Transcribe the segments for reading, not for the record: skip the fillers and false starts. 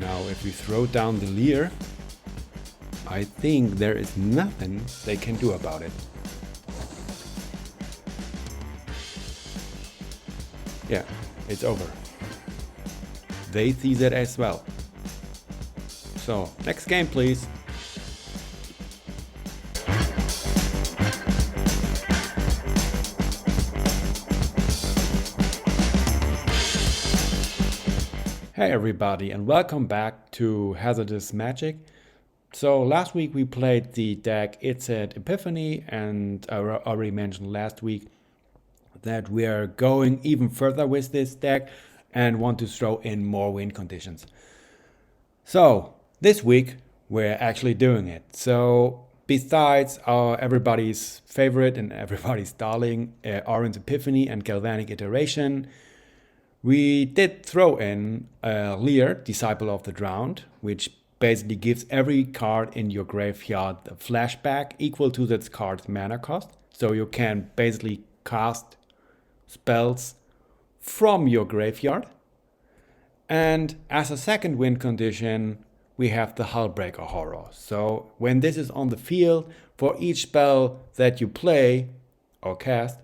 Now if we throw down the Lier, I think there is nothing they can do about it. Yeah, it's over. They see that as well. So, next game please. Hey everybody, and welcome back to Hazardous Magic. So last week we played the deck Izzet Epiphany, and I already mentioned last week that we are going even further with this deck and want to throw in more win conditions. So this week we're actually doing it. So besides everybody's favorite and everybody's darling Orange Epiphany and Galvanic Iteration, we did throw in Lier, Disciple of the Drowned, which basically gives every card in your graveyard a flashback equal to that card's mana cost. So you can basically cast spells from your graveyard. And as a second win condition, we have the Hullbreaker Horror. So when this is on the field, for each spell that you play or cast,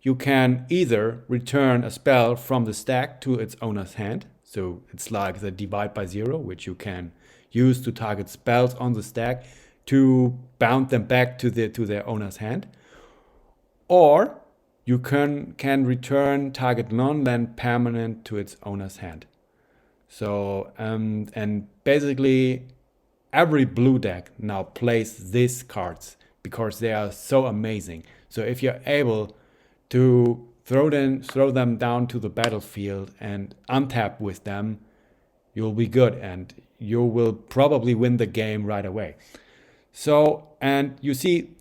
you can either return a spell from the stack to its owner's hand. So it's like the divide by zero, which you can use to target spells on the stack to bound them back to their owner's hand. Or you can return target non-land permanent to its owner's hand. So, and basically every blue deck now plays these cards because they are so amazing. So if you're able to throw them down to the battlefield and untap with them, you'll be good and you will probably win the game right away. So, and you see,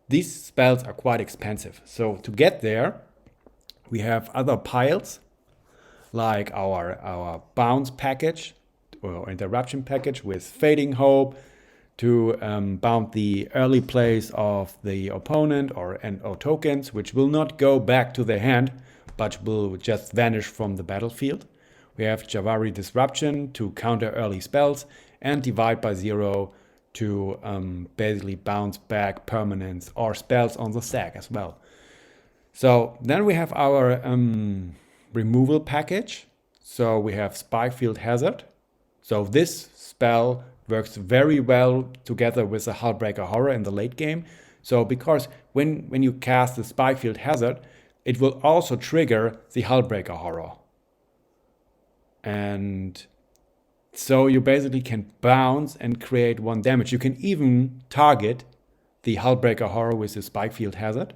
these spells are quite expensive. So to get there, we have other piles like our bounce package or interruption package with Fading Hope to bound the early plays of the opponent or tokens, which will not go back to their hand, but will just vanish from the battlefield. We have Javari Disruption to counter early spells, and Divide by Zero to basically bounce back permanents or spells on the stack as well. So then we have our removal package. So we have Spikefield Hazard. So this spell works very well together with the Hullbreaker Horror in the late game. So because when you cast the Spikefield Hazard, it will also trigger the Hullbreaker Horror. And so you basically can bounce and create 1 damage. You can even target the Hullbreaker Horror with the Spikefield Hazard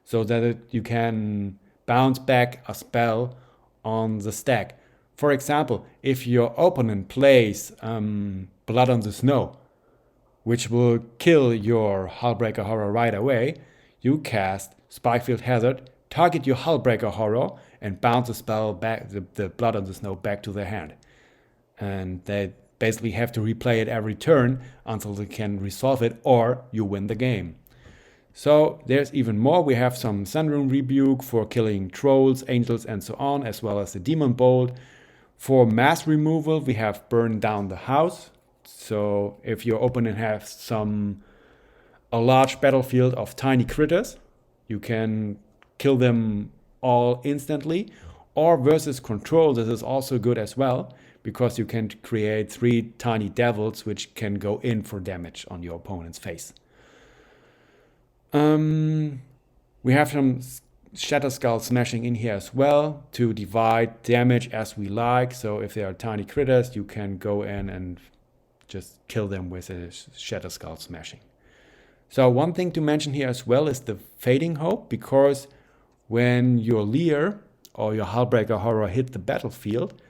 so that you can bounce back a spell on the stack. For example, if your opponent plays Blood on the Snow, which will kill your Hullbreaker Horror right away, you cast Spikefield Hazard, target your Hullbreaker Horror, and bounce the spell back, the Blood on the Snow, back to their hand. And they basically have to replay it every turn until they can resolve it, or you win the game. So there's even more. We have some Sunrune Rebuke for killing trolls, angels, and so on, as well as the Demon Bolt. For mass removal, we have Burn Down the House. So if your opponent has a large battlefield of tiny critters, you can kill them all instantly. Or versus control, this is also good as well, because you can create 3 tiny devils which can go in for damage on your opponent's face. We have some Shatter Skull Smashing in here as well to divide damage as we like. So if they are tiny critters, you can go in and just kill them with a Shatter Skull Smashing. So one thing to mention here as well is the Fading Hope, because when your Lier or your Hullbreaker Horror hit the battlefield,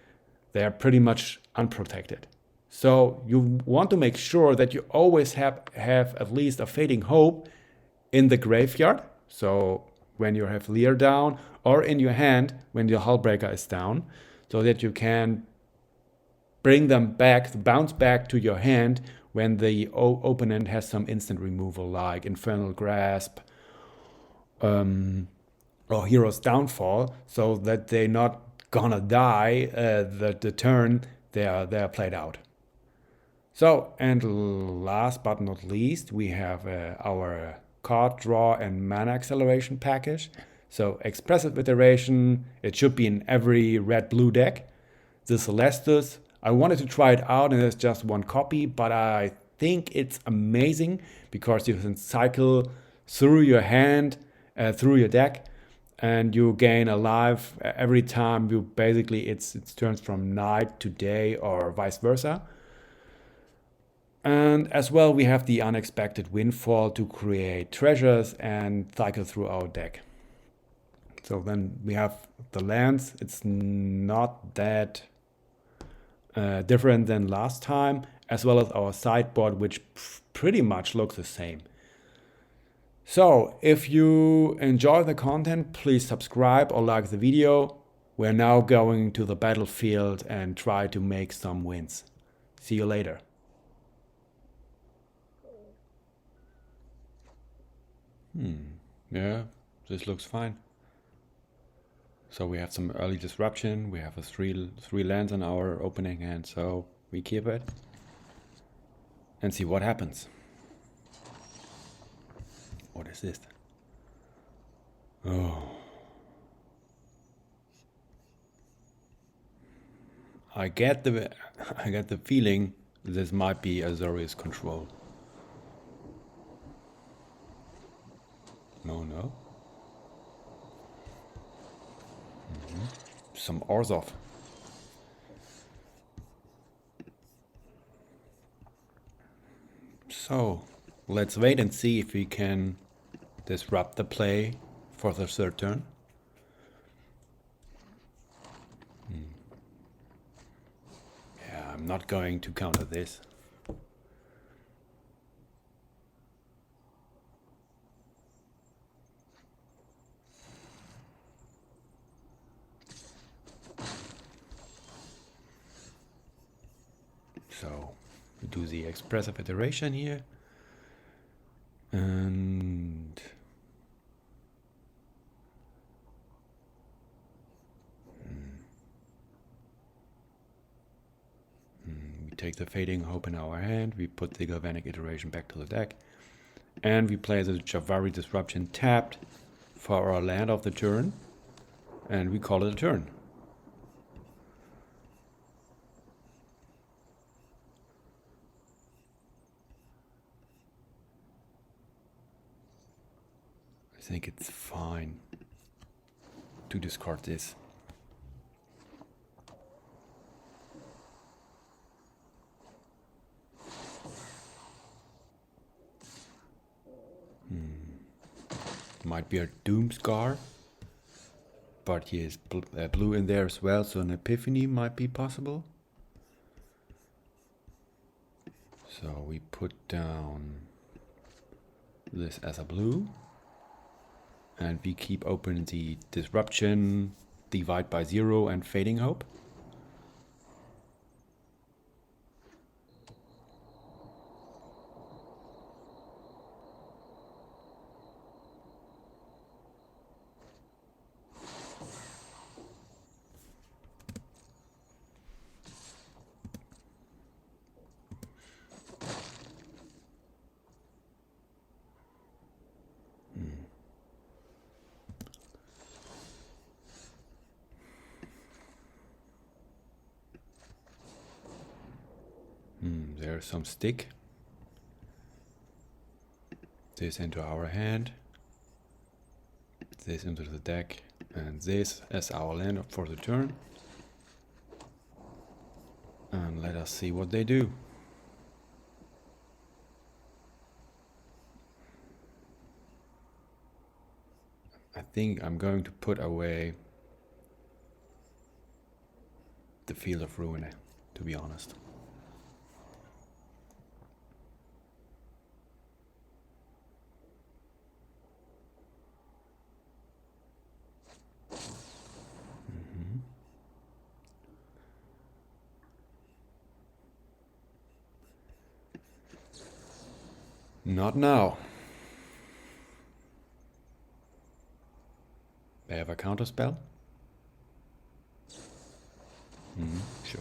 they are pretty much unprotected. So you want to make sure that you always have at least a Fading Hope in the graveyard. So when you have Lier down, or in your hand when your Hullbreaker is down, so that you can bring them back, bounce back to your hand when the opponent has some instant removal like Infernal Grasp or Hero's Downfall, so that they're not gonna die the turn they are played out. So, and last but not least, we have our card draw and mana acceleration package. So, expressive iteration, it should be in every red-blue deck. The Celestus, I wanted to try it out and there's just one copy, but I think it's amazing because you can cycle through your hand, through your deck, and you gain a life every time you basically it turns from night to day or vice versa. And as well, we have the unexpected windfall to create treasures and cycle through our deck. So then we have the lands. It's not that different than last time, as well as our sideboard, which pretty much looks the same. So if you enjoy the content, please subscribe or like the video. We're now going to the battlefield and try to make some wins. See you later. Yeah, this looks fine. So we have some early disruption. We have a three lands in our opening hand, so we keep it and see what happens. What is this? Oh, I get the feeling this might be Azorius control. No. Some Orzhov. So, let's wait and see if we can disrupt the play for the third turn. Yeah, I'm not going to counter this. So we do the expressive iteration here, and we take the Fading Hope in our hand, we put the Galvanic iteration back to the deck, and we play the Javari Disruption tapped for our land of the turn, and we call it a turn. I think it's fine to discard this. Might be a Doomscar, but he is blue in there as well, so an Epiphany might be possible. So we put down this as a blue. And we keep open the Disruption, Divide by Zero, and Fading Hope. There's some stick. This into our hand. This into the deck. And this as our land for the turn. And let us see what they do. I think I'm going to put away the Field of Ruin, to be honest. Not now. They have a counter spell? Sure.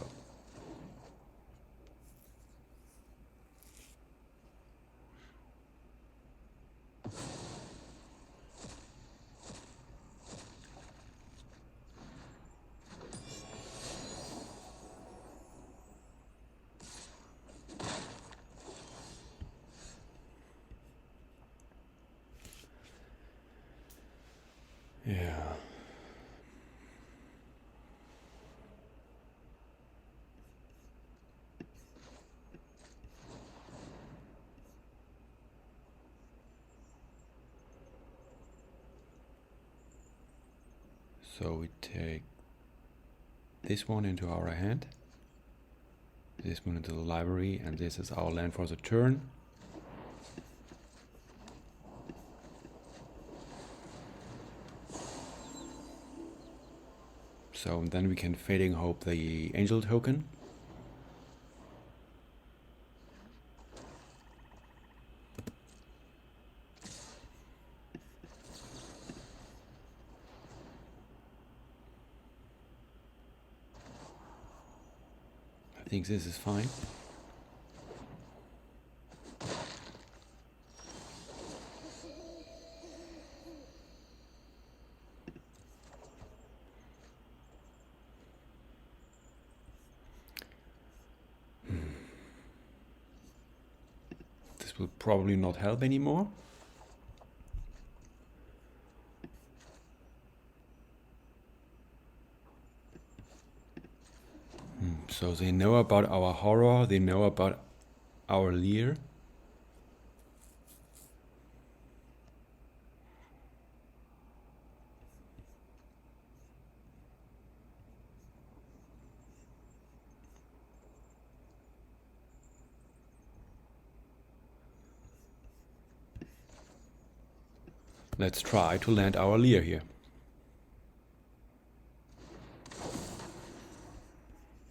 So we take this one into our hand, this one into the library, and this is our land for the turn. So then we can Fading Hope the Angel token. I think this is fine. This will probably not help anymore. So they know about our horror, they know about our Lier. Let's try to land our Lier here.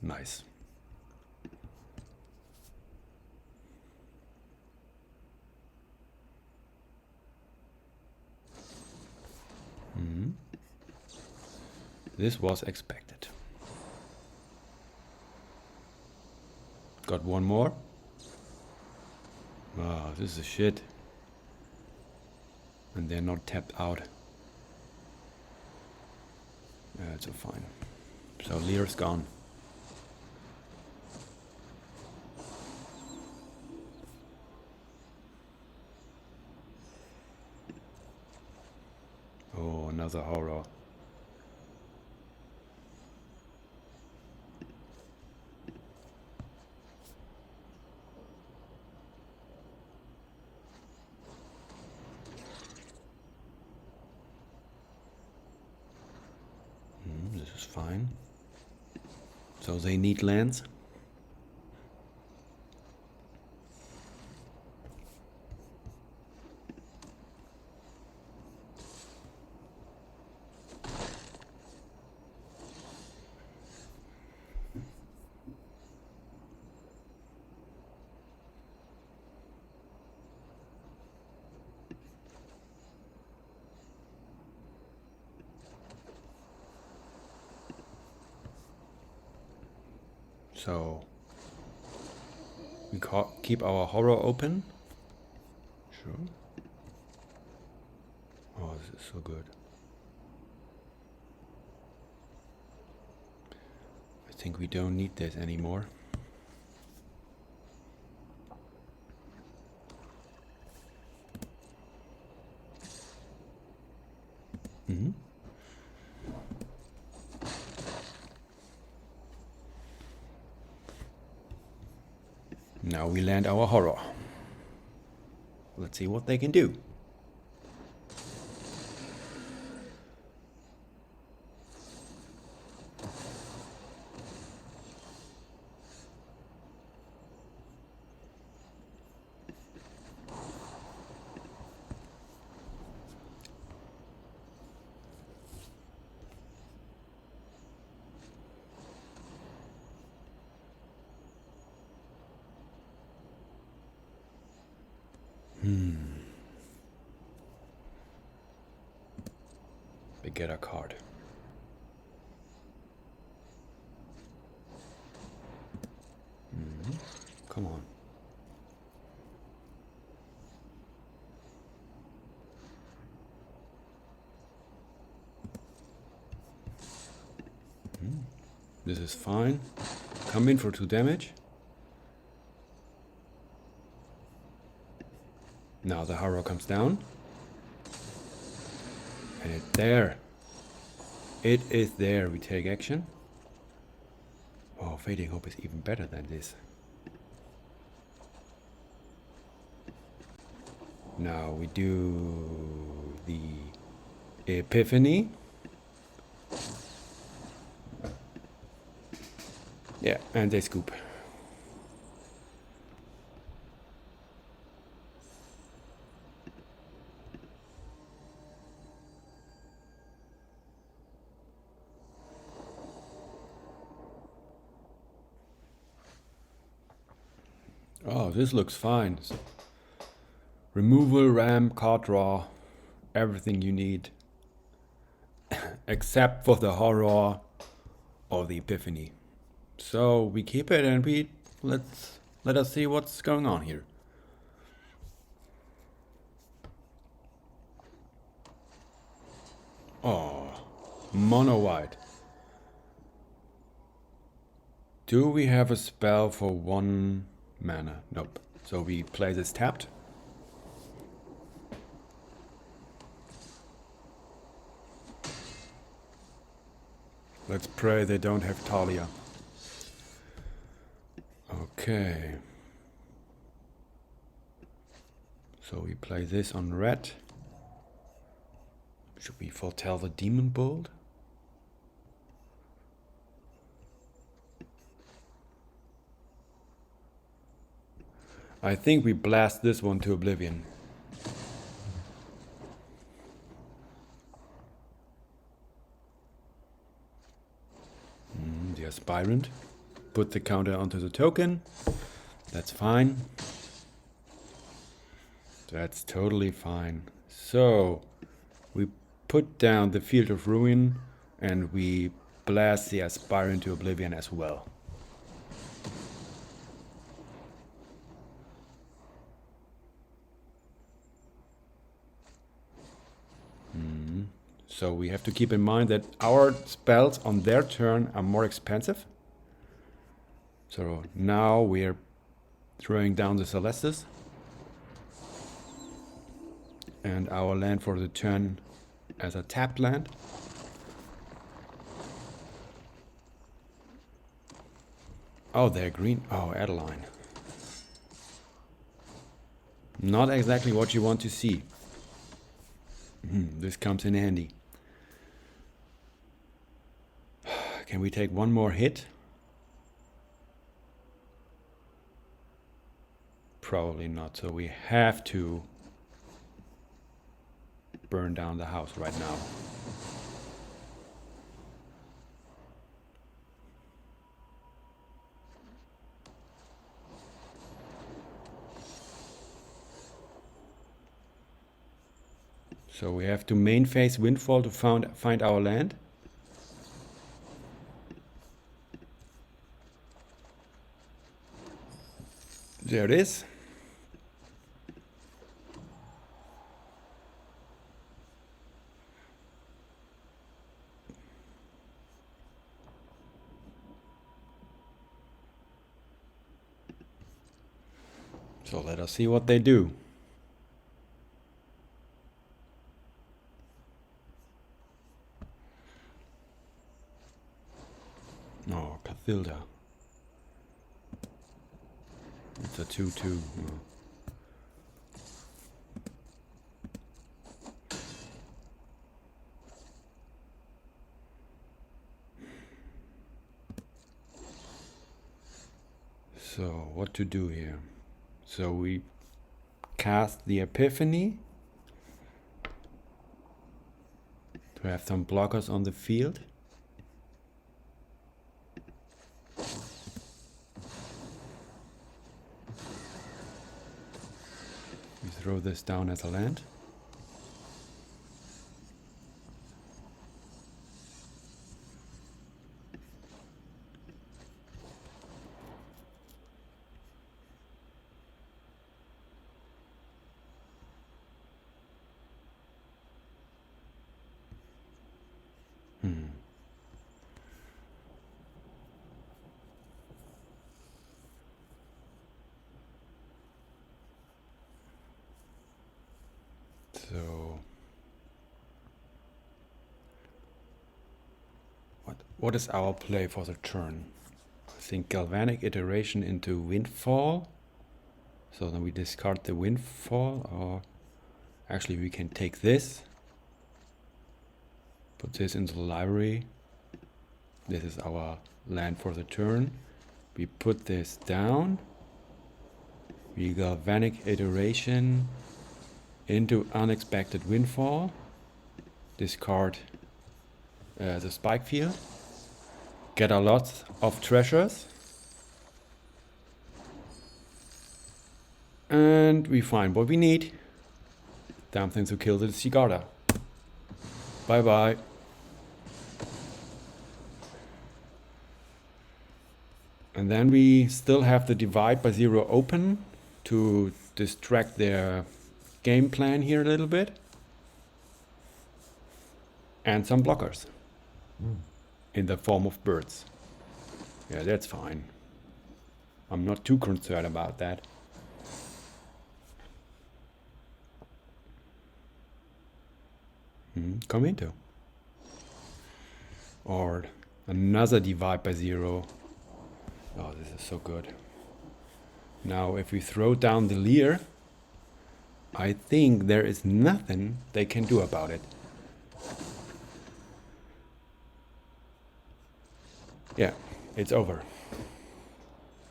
Nice. This was expected. Got one more. Ah, this is shit. And they're not tapped out. That's so fine. So Lier's gone. Oh, another horror. This is fine. So they need lands. So we keep our horror open. Sure. Oh, this is so good. I think we don't need this anymore. Now we land our horror. Let's see what they can do. They get a card. Come on. This is fine. Come in for 2 damage. Now the horror comes down. And it's there. It is there. We take action. Oh, Fading Hope is even better than this. Now we do the Epiphany. Yeah, and they scoop. Oh, this looks fine. Removal, ramp, card draw, everything you need. Except for the horror or the epiphany. So we keep it and let us see what's going on here. Oh, mono white. Do we have a spell for 1 mana? Nope. So we play this tapped. Let's pray they don't have Talia. Okay. So we play this on red. Should we foretell the Demon Bolt? I think we blast this one to oblivion. The Aspirant. Put the counter onto the token. That's fine. That's totally fine. So we put down the Field of Ruin and we blast the Aspirant to oblivion as well. So we have to keep in mind that our spells on their turn are more expensive. So now we're throwing down the Celestis. And our land for the turn as a tapped land. Oh, they're green. Oh, Adeline. Not exactly what you want to see. This comes in handy. Can we take one more hit? Probably not. So we have to burn down the house right now. So we have to main phase Windfall to find our land. There it is. So let us see what they do. Oh, Cathilda. It's a 2/2. So what to do here? So we cast the Epiphany to have some blockers on the field. We throw this down as a land. So what is our play for the turn? I think Galvanic Iteration into Windfall. So then we discard the Windfall, or actually we can take this, put this into the library. This is our land for the turn. We put this down. We galvanic iteration into unexpected windfall. Discard the spike field. Get a lot of treasures. And we find what we need. Damn thing to kill the Sigarda. Bye bye. And then we still have the divide by 0 open to distract their game plan here a little bit. And some blockers. In the form of birds. Yeah, that's fine. I'm not too concerned about that. Come into. Or another divide by 0. Oh, this is so good. Now, if we throw down the Lier, I think there is nothing they can do about it. Yeah, it's over.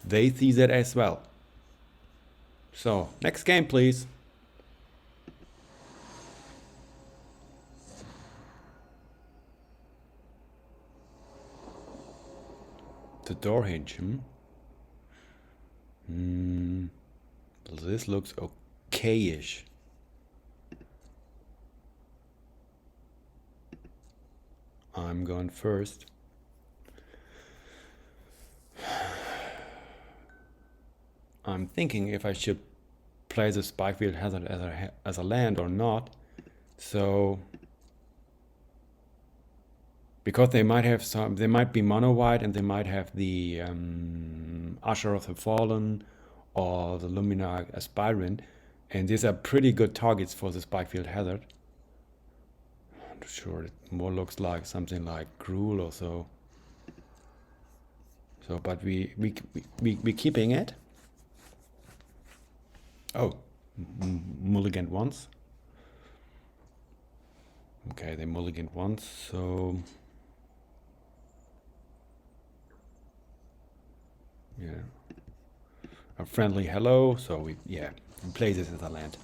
They see that as well. So, next game, please. The door hinge, This looks okay-ish. I'm going first. I'm thinking if I should play the Spikefield Hazard as a land or not. So, because they might have some, they might be mono white and they might have the Usher of the Fallen or the Luminar Aspirant, and these are pretty good targets for the Spikefield Hazard. I'm not sure, it more looks like something like Gruul or so. So, but we keeping it. Oh, mulliganed once. Okay, they mulliganed once, so yeah. A friendly hello, so we play this as a land.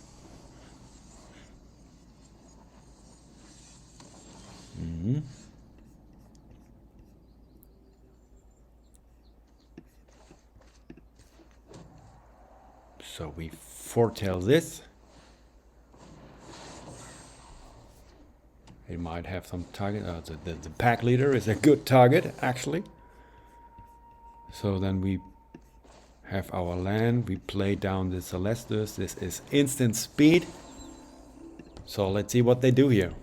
So we foretell this. It might have some target. The pack leader is a good target, actually. So then we have our land. We play down the Celestus. This is instant speed. So let's see what they do here.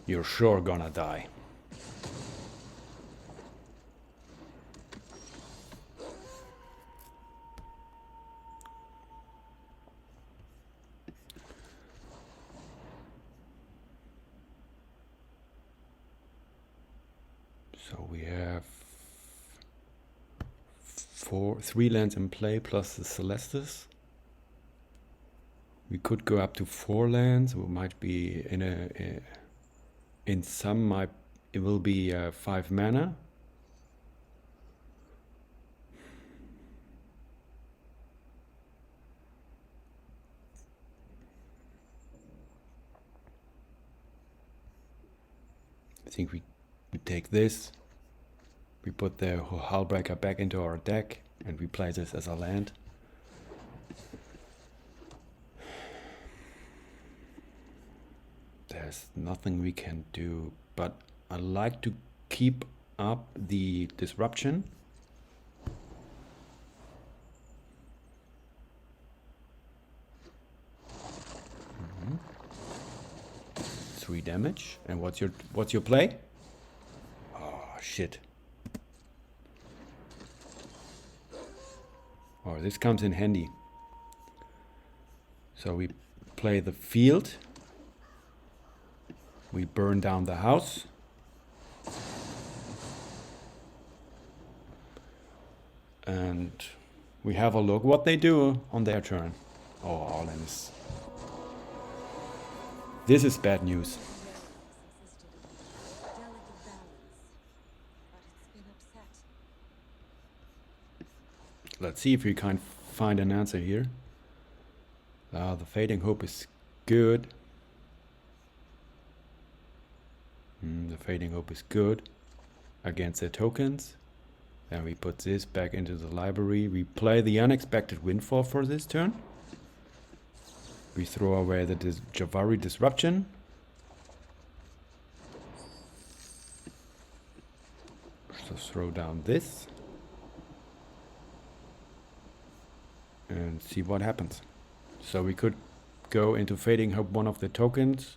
You're sure gonna die. So we have 3 lands in play plus the Celestus. We could go up to 4 lands. We might be in some it will be 5 mana. I think we take this. We put the Hullbreaker back into our deck and we play this as a land. There's nothing we can do, but I like to keep up the disruption. Mm-hmm. 3 damage. And what's your play? Oh shit. Oh, this comes in handy. So we play the field. We burn down the house. And we have a look what they do on their turn. Oh, all in this. This is bad news. Let's see if we can find an answer here. The Fading Hope is good. The Fading Hope is good against the tokens. Then we put this back into the library. We play the Unexpected Windfall for this turn. We throw away the Javari Disruption. So throw down this. And see what happens. So we could go into Fading Hope one of the tokens.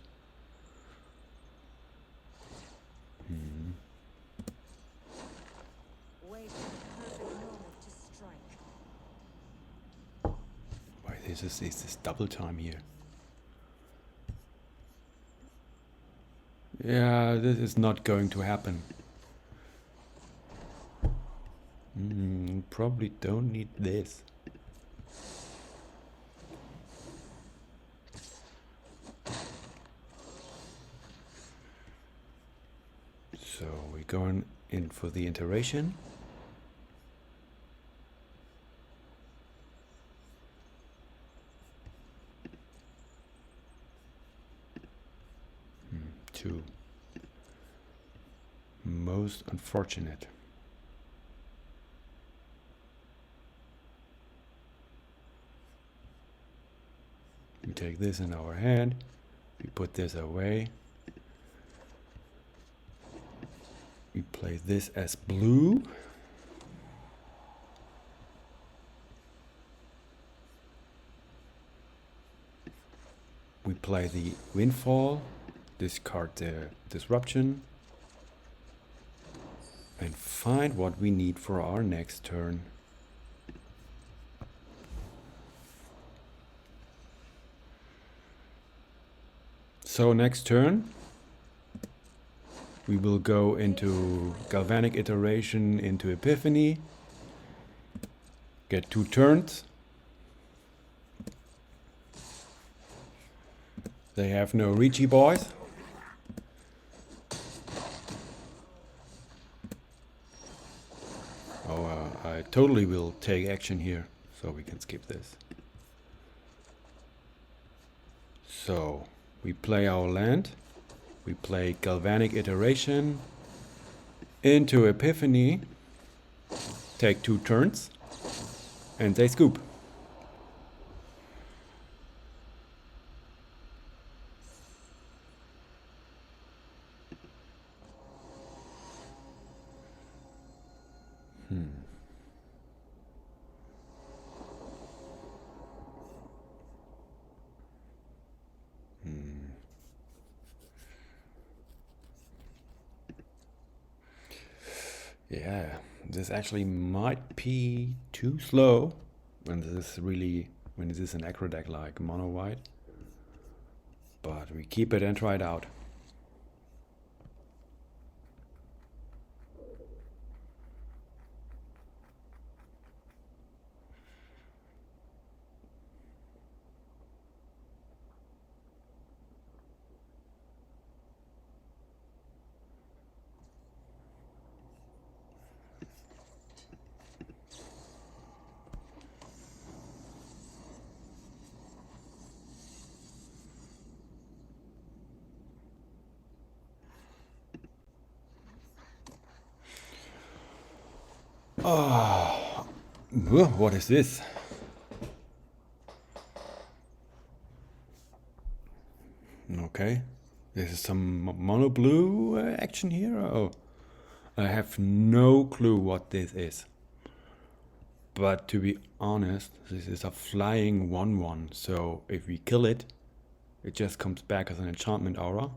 Why is this double time here? Yeah, this is not going to happen. Probably don't need this. So we're going in for the iteration. Two. Most unfortunate. We take this in our hand. We put this away. We play this as blue. We play the Windfall, discard the Disruption, and find what we need for our next turn. So next turn, we will go into Galvanic Iteration, into Epiphany, get 2 turns. They have no Ricci boys. Oh, I totally will take action here, so we can skip this. So we play our land. We play Galvanic Iteration into Epiphany, take 2 turns, and they scoop. Yeah, this actually might be too slow when this is an aggro deck like mono white. But we keep it and try it out. Oh, what is this? Okay, this is some mono blue action here. Oh, I have no clue what this is. But to be honest, this is a flying 1/1. So if we kill it, it just comes back as an enchantment aura.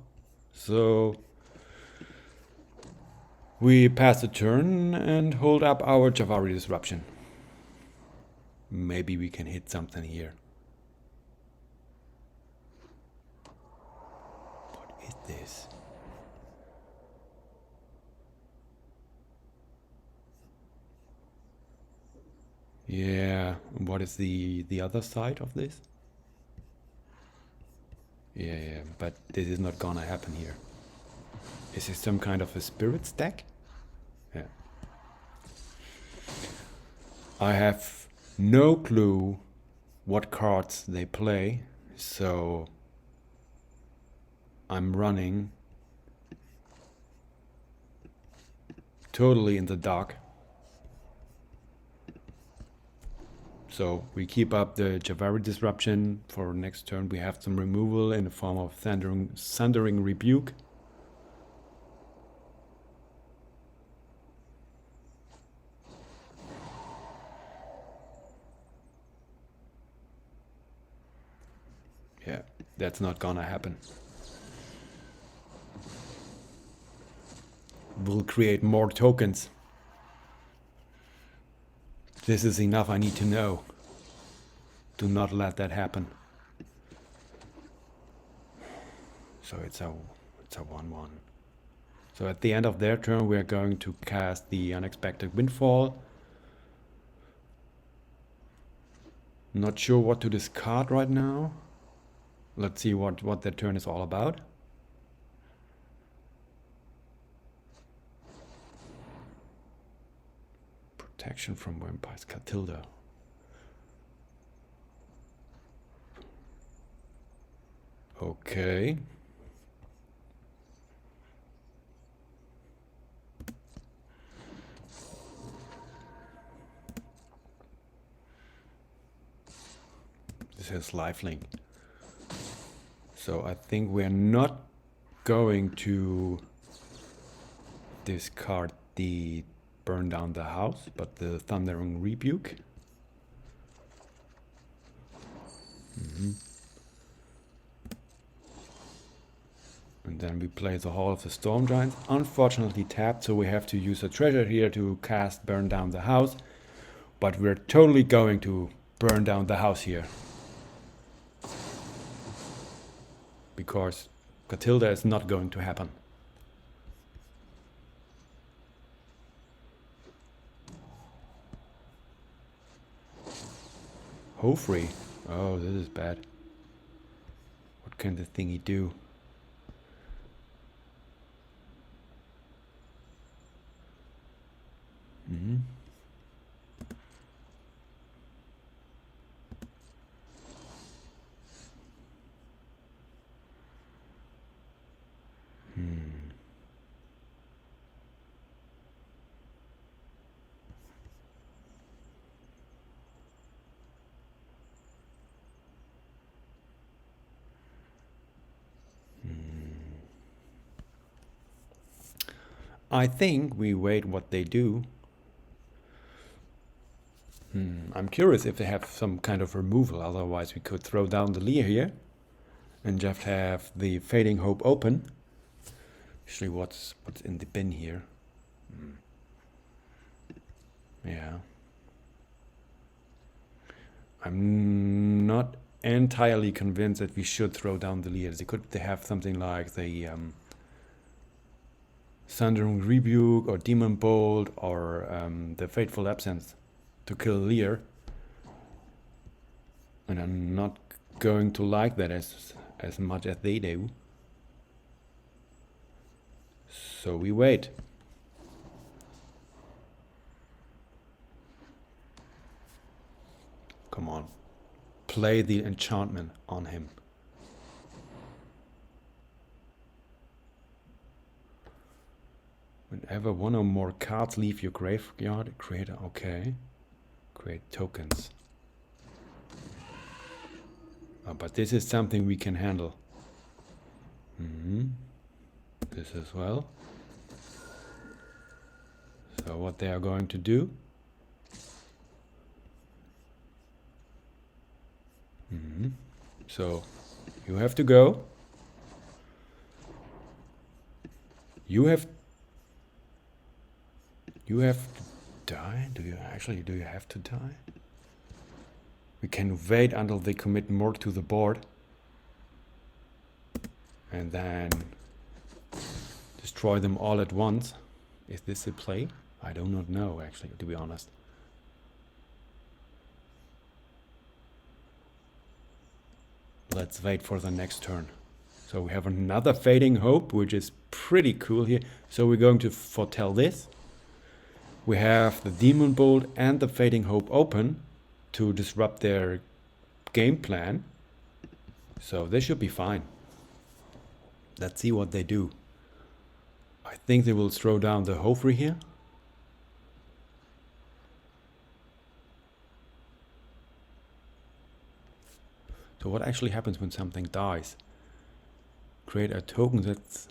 So we pass the turn and hold up our Javari Disruption. Maybe we can hit something here. What is this? Yeah, what is the other side of this? Yeah, but this is not gonna happen here. Is this some kind of a spirit stack? Yeah. I have no clue what cards they play, so I'm running totally in the dark. So we keep up the Javari disruption. For next turn we have some removal in the form of Thundering Rebuke. Yeah, that's not gonna happen. We'll create more tokens. This is enough I need to know. Do not let that happen. So it's a 1/1. So at the end of their turn we are going to cast the Unexpected Windfall. Not sure what to discard right now. Let's see what their turn is all about. Protection from Vampires, Catilda. Okay. This is lifelink. So I think we're not going to discard the Burn Down the House, but the Thundering Rebuke. And then we play the Hall of the Storm Giants. Unfortunately tapped, so we have to use a treasure here to cast Burn Down the House. But we're totally going to burn down the house here. Because Catilda is not going to happen. Hofree. Oh, this is bad. What can the thingy do? I think we wait what they do. I'm curious if they have some kind of removal, otherwise we could throw down the Lier here and just have the Fading Hope open. Actually, what's in the bin here? Yeah. I'm not entirely convinced that we should throw down the Lier. They have something like the Thundering Rebuke or Demon Bolt or the Fateful Absence to kill Lier. And I'm not going to like that as much as they do. So we wait. Come on. Play the enchantment on him. Whenever one or more cards leave your graveyard, create tokens. Oh, but this is something we can handle. This as well. So what they are going to do? So you have to go. You have to die? Do you have to die? We can wait until they commit more to the board. And then destroy them all at once. Is this a play? I do not know, actually, to be honest. Let's wait for the next turn. So we have another Fading Hope, which is pretty cool here. So we're going to foretell this. We have the Demon Bolt and the Fading Hope open to disrupt their game plan. So they should be fine. Let's see what they do. I think they will throw down the Hofri here. So what actually happens when something dies? Create a token that's...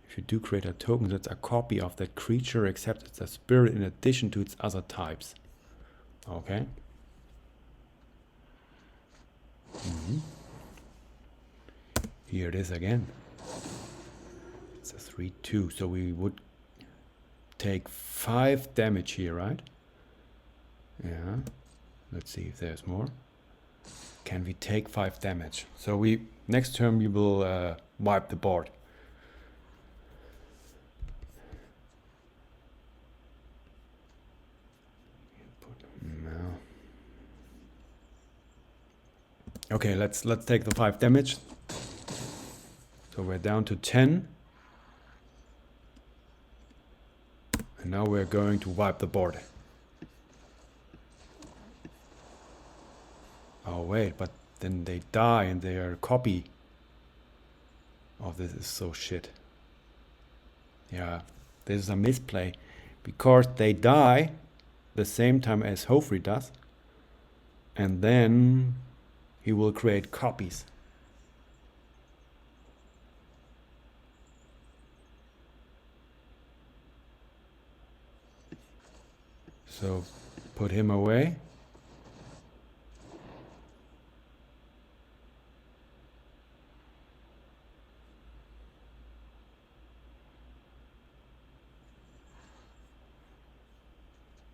If you do create a token that's a copy of that creature except it's a spirit in addition to its other types. Okay. Here it is again. It's a 3/2, so we would take 5 damage here, right? Yeah. Let's see if there's more. Can we take 5 damage? So next turn we will wipe the board. No. Okay, let's take the 5 damage. So we're down to 10. And now we're going to wipe the board. Oh wait, but then they die and their copy of this is so shit. Yeah, this is a misplay. Because they die the same time as Hofri does. And then he will create copies. So put him away.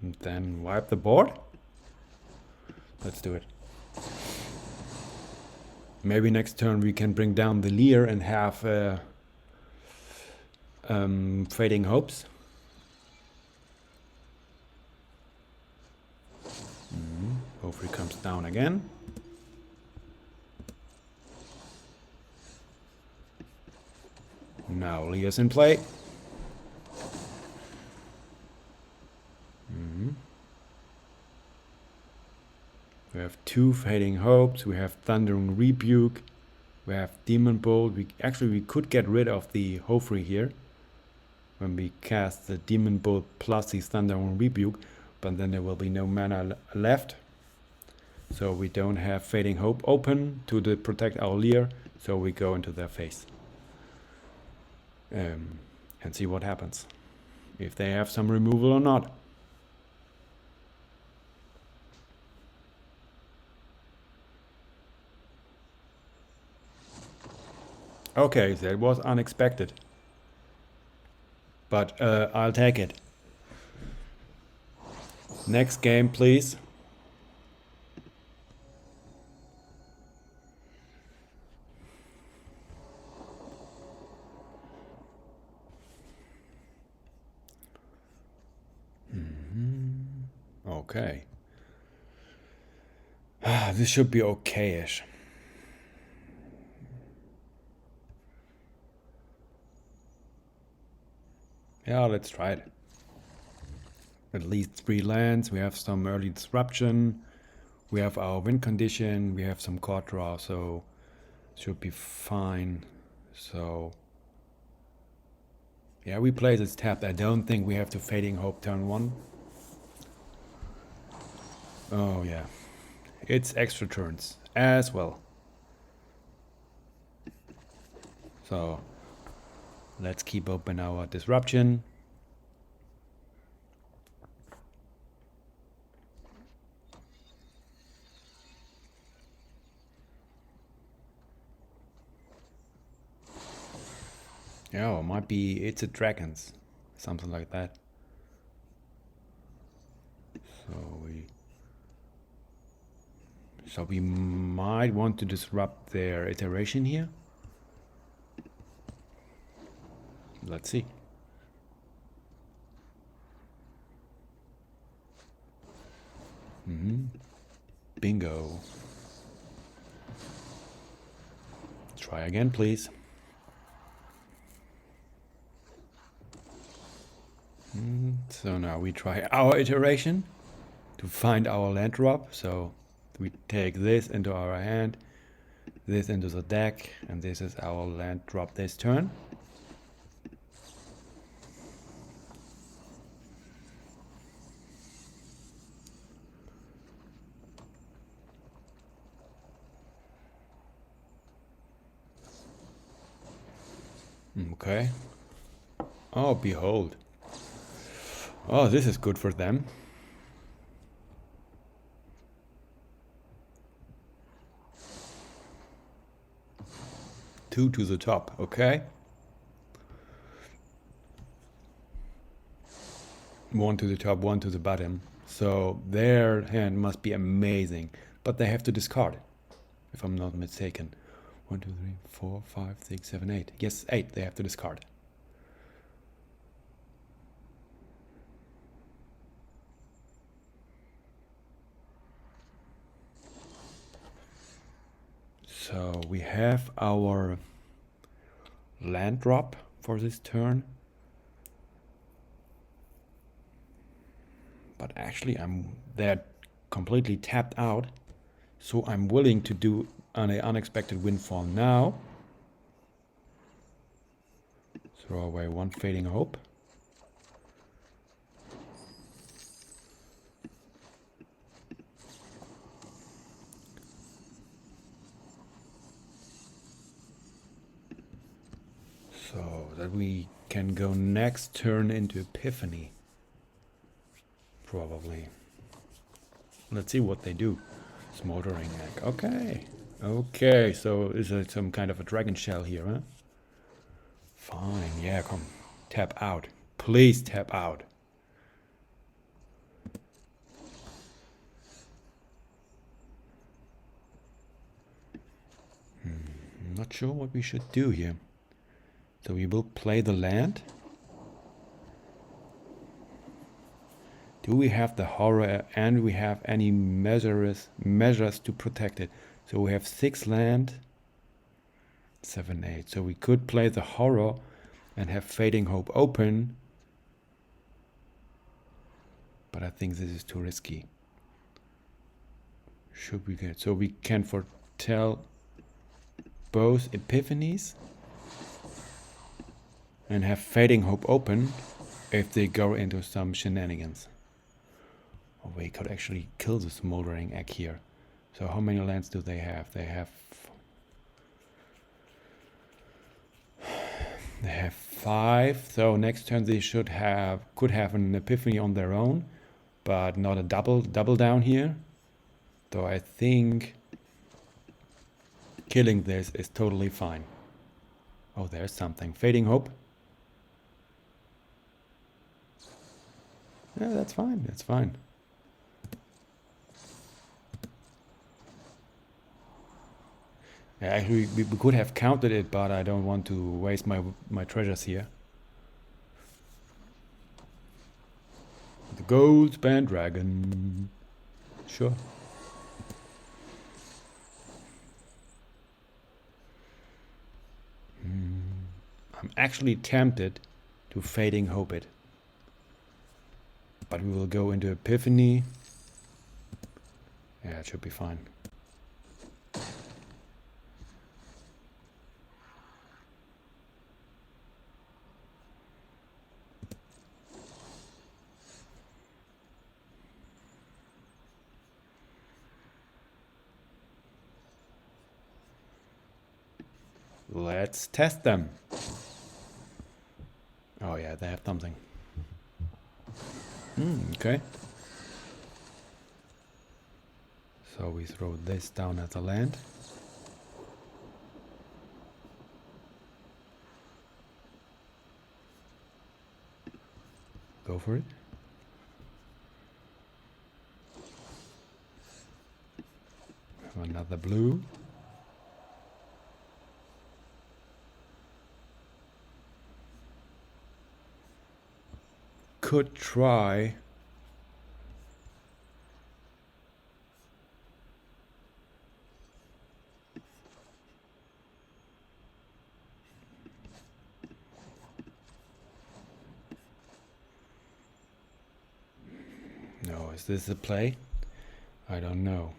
And then wipe the board. Let's do it. Maybe next turn we can bring down the Lier and have Fading Hopes. Hopefully comes down again. Now Lier's in play. We have 2 Fading Hopes, we have Thundering Rebuke, we have Demon Bolt. We could get rid of the Hofri here when we cast the Demon Bolt plus the Thundering Rebuke, but then there will be no mana left. So we don't have Fading Hope open to protect our Lier, so we go into their face. And see what happens. If they have some removal or not. Okay, that was unexpected. But I'll take it. Next game, please. Okay. This should be okay-ish. Yeah, let's try it. At least 3 lands. We have some early disruption. We have our win condition. We have some card draw, so should be fine. So yeah, we play this tapped. I don't think we have to Fading Hope turn 1. Oh yeah, it's extra turns as well. So let's keep open our disruption. Yeah, it might be Izzet Dragons, something like that. So we might want to disrupt their iteration here. Let's see. Bingo. Try again, please. So now we try our iteration to find our land drop. So we take this into our hand, this into the deck, and this is our land drop this turn. Okay. Oh, behold. Oh, this is good for them. Two to the top, okay. One to the top, one to the bottom. So their hand must be amazing, but they have to discard it, if I'm not mistaken. 1, 2, 3, 4, 5, 6, 7, 8. Yes, 8. They have to discard. So we have our land drop for this turn. But actually they're completely tapped out. So I'm willing to do an unexpected windfall now. Throw away one fading hope. So that we can go next turn into Epiphany. Probably. Let's see what they do. Smoldering egg. Okay. Okay, so is it some kind of a dragon shell here, huh? Fine, yeah, come. Tap out. Please tap out. I'm not sure what we should do here. So we will play the land. Do we have the horror and we have any measures to protect it? So we have 6 land, 7, 8. So we could play the horror and have Fading Hope open. But I think this is too risky. Should we get... So we can foretell both Epiphanies and have Fading Hope open if they go into some shenanigans. Or we could actually kill the Smoldering Egg here. So how many lands do they have? They have 5. So next turn they could have an Epiphany on their own, but not a double down here. So I think killing this is totally fine. Oh, there's something. Fading Hope. Yeah, that's fine. That's fine. Yeah, actually, we could have counted it, but I don't want to waste my treasures here. The gold band dragon. Sure. I'm actually tempted to Fading Hope it. But we will go into Epiphany. Yeah, it should be fine. Let's test them. Oh yeah, they have something. Okay. So we throw this down as a land. Go for it. Another blue. Could try is this a play? I don't know.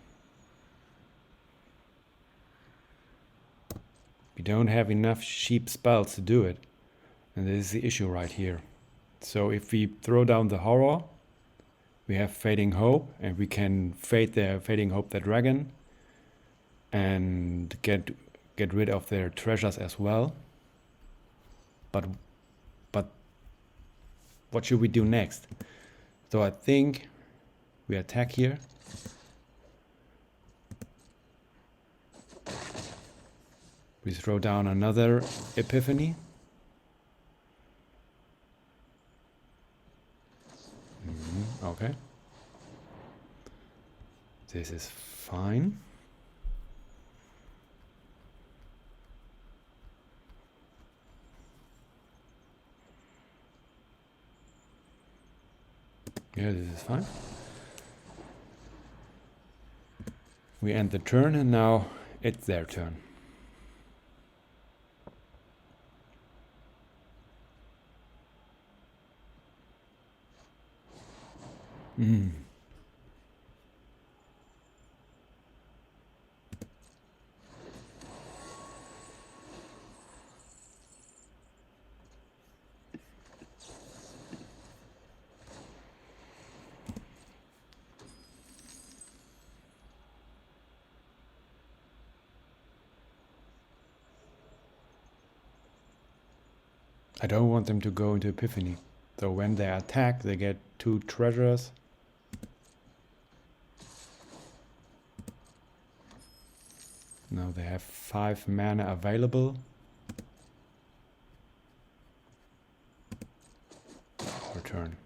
We don't have enough cheap spells to do it. And this is the issue right here. So if we throw down the Horror, we have Fading Hope, and we can fade the Fading Hope the dragon and get rid of their treasures as well. But what should we do next? So I think we attack here. We throw down another Epiphany. Okay. This is fine. Yeah, this is fine. We end the turn and now it's their turn. I don't want them to go into Epiphany. So when they attack, they get 2 treasures. Now they have 5 mana available. Return.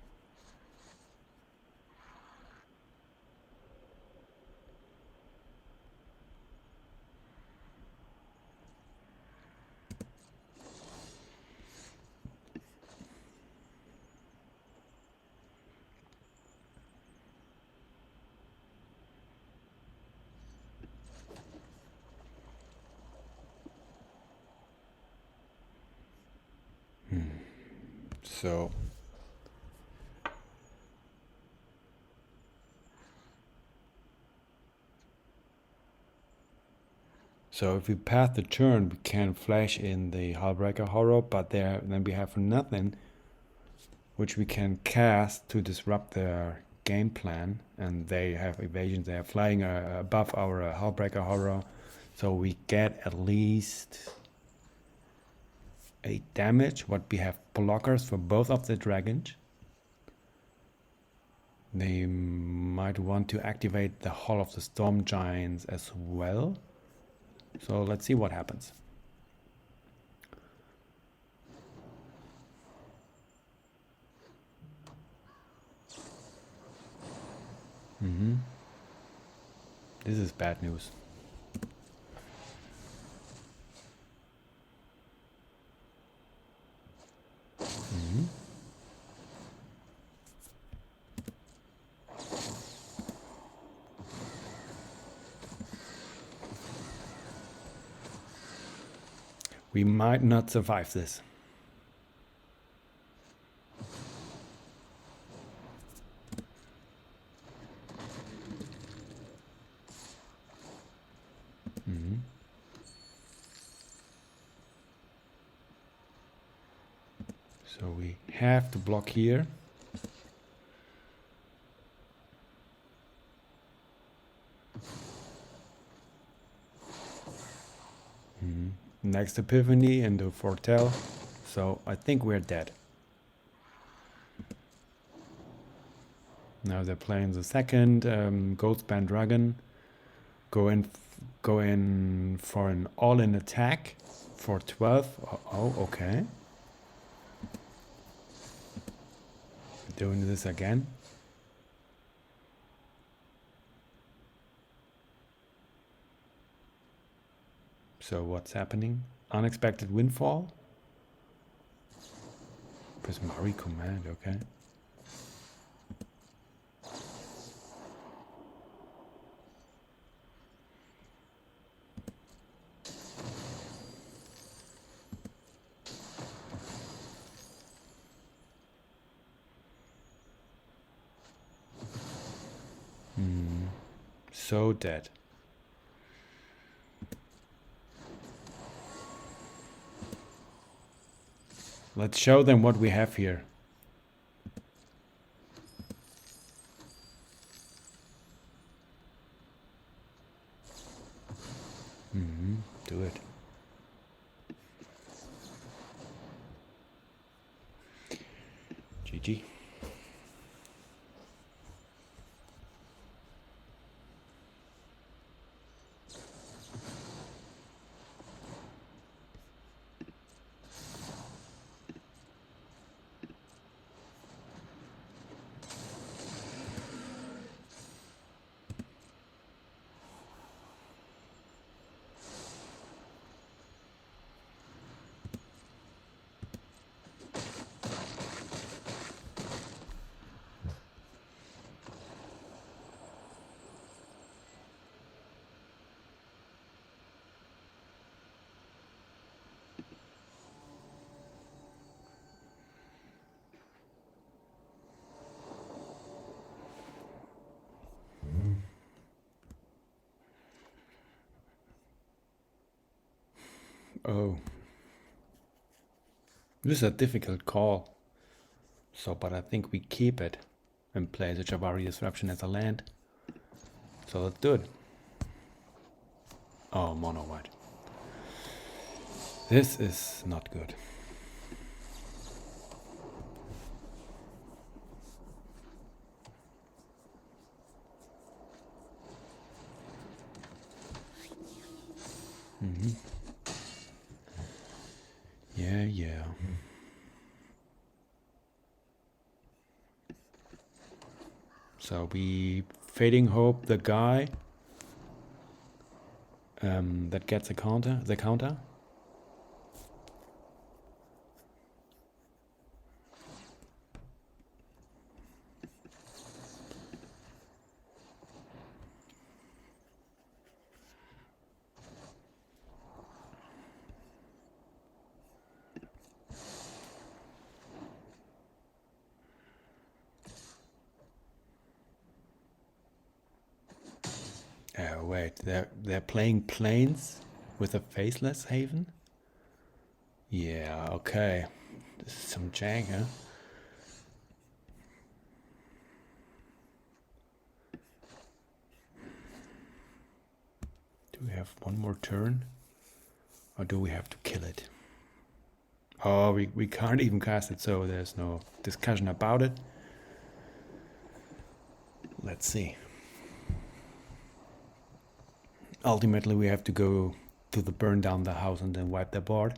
So if we pass the turn, we can flash in the Hullbreaker Horror, but then we have nothing which we can cast to disrupt their game plan. And they have evasion, they are flying above our Hullbreaker Horror. So we get at least 8 damage. What we have blockers for both of the dragons. They might want to activate the Hall of the Storm Giants as well. So let's see what happens. This is bad news. We might not survive this. So we have to block here. Next Epiphany and the Foretell. So I think we're dead. Now they're playing the second Ghostband Dragon. Go in for an all-in attack for 12. Oh, okay. Doing this again. So what's happening? Unexpected windfall? Prismari command, okay. so dead. Let's show them what we have here. Do it. GG. Oh. This is a difficult call. So, but I think we keep it and play the Jabari Disruption as a land. So let's do it. Oh, mono white. This is not good. Yeah. So we Fading Hope the guy that gets the counter. Wait, they're playing Plains with a Faceless Haven? Yeah, okay. This is some jank, huh? Do we have one more turn? Or do we have to kill it? Oh, we can't even cast it, so there's no discussion about it. Let's see. Ultimately, we have to go to the burn down the house and then wipe their board.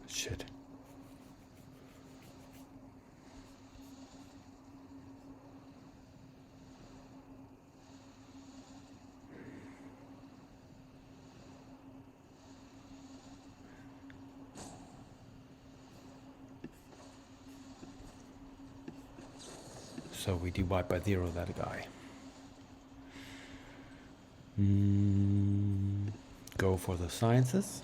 Shit. So we divide by 0 that guy. Go for the sciences.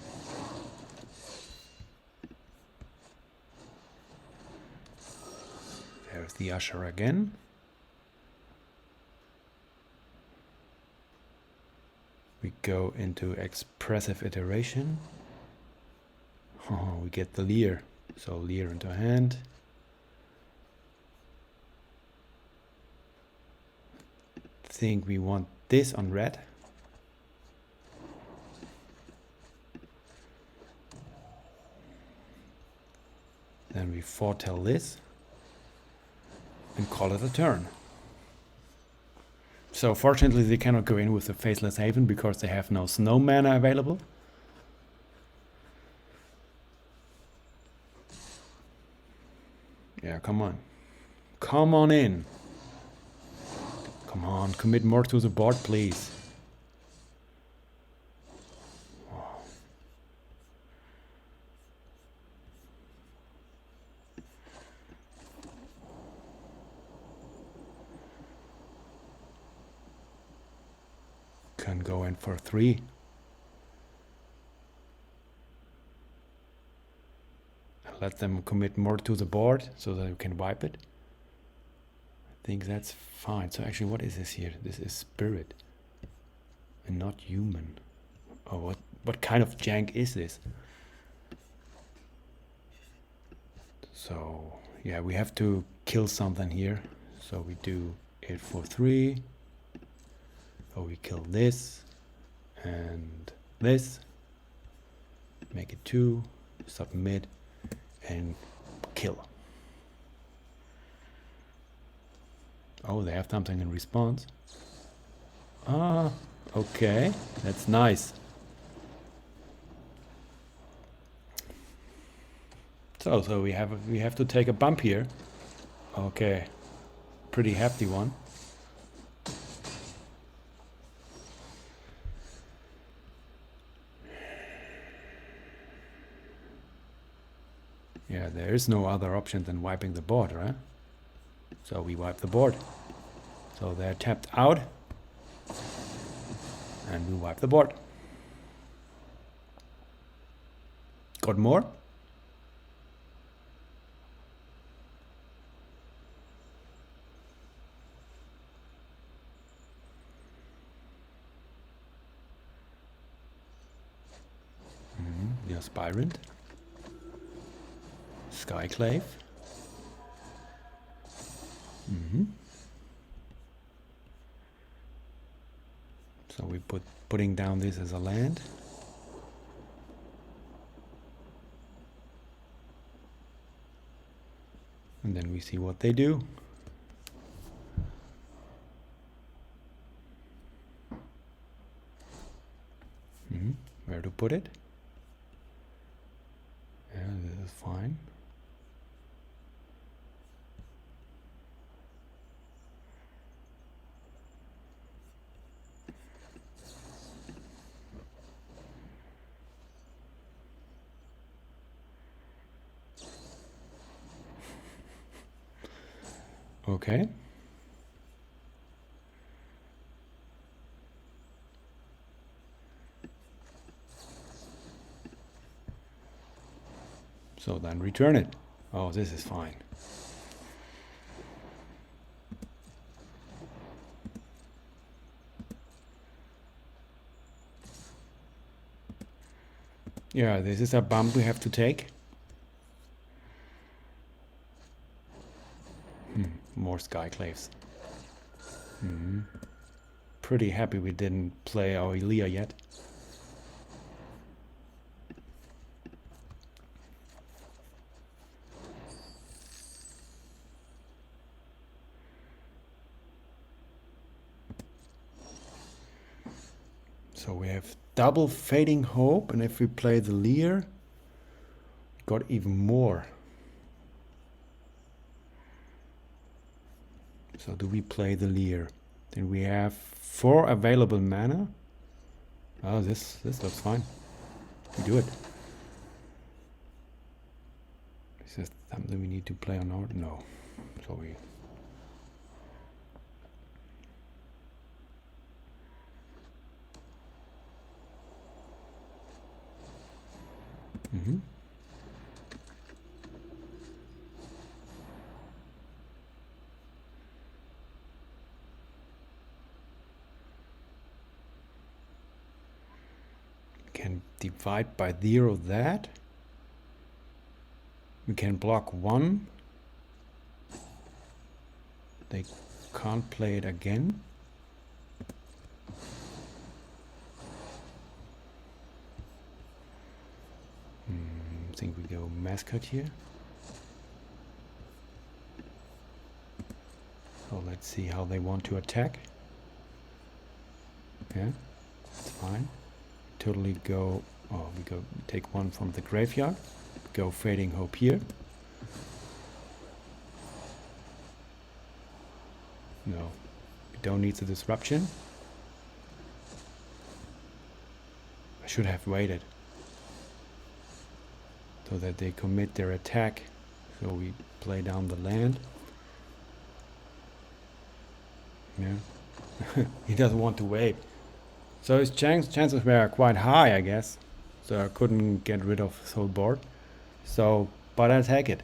There's the Usher again. We go into expressive iteration. Oh, we get the Lier. So Lier into hand. Think we want this on red. Then we foretell this and call it a turn. So fortunately they cannot go in with the Faceless Haven because they have no snow mana available. Yeah, come on. Come on in. Come on, commit more to the board, please. Oh. Can go in for 3. let them commit more to the board so that we can wipe it. I think that's fine. So actually, what is this here? This is spirit and not human. Oh, what kind of jank is this? So yeah, we have to kill something here. So we do it for 3. So we kill this and this. Make it 2. Submit and kill. Oh, they have something in response. Ah, okay, that's nice. So we have to take a bump here. Okay, pretty hefty one. Yeah, there is no other option than wiping the board, right? So we wipe the board. So they're tapped out. And we wipe the board. Got more? The Aspirant. Skyclave. So we putting down this as a land. And then we see what they do. Where to put it? Yeah, this is fine. Okay. So then return it. Oh, this is fine. Yeah, this is a bump we have to take. More Skyclaves. Pretty happy we didn't play our Lier yet. So we have double Fading Hope, and if we play the Lier, got even more. So do we play the Lier? Then we have 4 available mana. Oh, this looks fine. We do it. Is this something we need to play or not? No. So we... Can divide by 0 that. We can block 1. They can't play it again. I think we go Mascot here. So let's see how they want to attack. Yeah, that's fine. Totally go, oh, we go take 1 from the graveyard. Go Fading Hope here. No, we don't need the disruption. I should have waited so that they commit their attack. So we play down the land. Yeah, he doesn't want to wait. So his chances were quite high, I guess. So I couldn't get rid of his whole board. So but I'll take it.